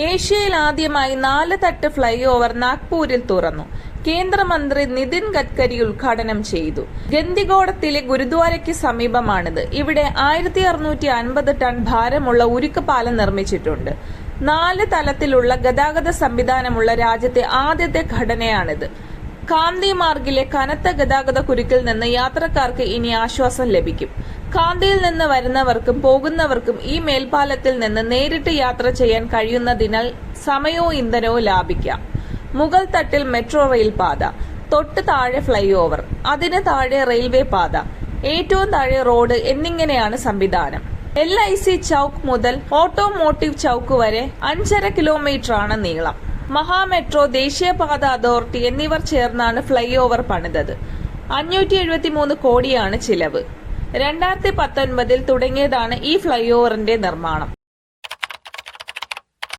ഏഷ്യയിൽ ആദ്യമായി 4 തട്ട് ഫ്ലൈ ഓവർ നാഗ്പൂരിൽ തുറന്നു. കേന്ദ്രമന്ത്രി നിതിൻ ഗഡ്കരി ഉദ്ഘാടനം ചെയ്തു. ഗന്ദിഗോഡത്തിലെ ഗുരുദ്വാരയ്ക്ക് സമീപമാണിത്. ഇവിടെ 1650 ടൺ ഭാരമുള്ള ഉരുക്ക് പാലം നിർമ്മിച്ചിട്ടുണ്ട്. 4 തലത്തിലുള്ള ഗതാഗത സംവിധാനമുള്ള രാജ്യത്തെ ആദ്യത്തെ ഘടനയാണിത്. കാന്തി മാർഗിലെ കനത്ത ഗതാഗത കുരുക്കിൽ നിന്ന് യാത്രക്കാർക്ക് ഇനി ആശ്വാസം ലഭിക്കും. കാന്തിയിൽ നിന്ന് വരുന്നവർക്കും പോകുന്നവർക്കും ഈ മേൽപ്പാലത്തിൽ നിന്ന് നേരിട്ട് യാത്ര ചെയ്യാൻ കഴിയുന്നതിനാൽ സമയവും ഇന്ധനവും ലാഭിക്കാം. മുകൾ തട്ടിൽ മെട്രോ റെയിൽ പാത, തൊട്ട് താഴെ ഫ്ലൈ ഓവർ, അതിന് താഴെ റെയിൽവേ പാത, ഏറ്റവും താഴെ റോഡ് എന്നിങ്ങനെയാണ് സംവിധാനം. LIC ചൌക്ക് മുതൽ ഓട്ടോമോട്ടീവ് ചൌക്ക് വരെ 5.5 കിലോമീറ്ററാണ് നീളം. മഹാമെട്രോ, ദേശീയപാത അതോറിറ്റി എന്നിവർ ചേർന്നാണ് ഫ്ലൈ ഓവർ പണിതത്. 573 കോടിയാണ് ചിലവ്. 2019 തുടങ്ങിയതാണ് ഈ ഫ്ലൈ ഓവറിന്റെ നിർമ്മാണം.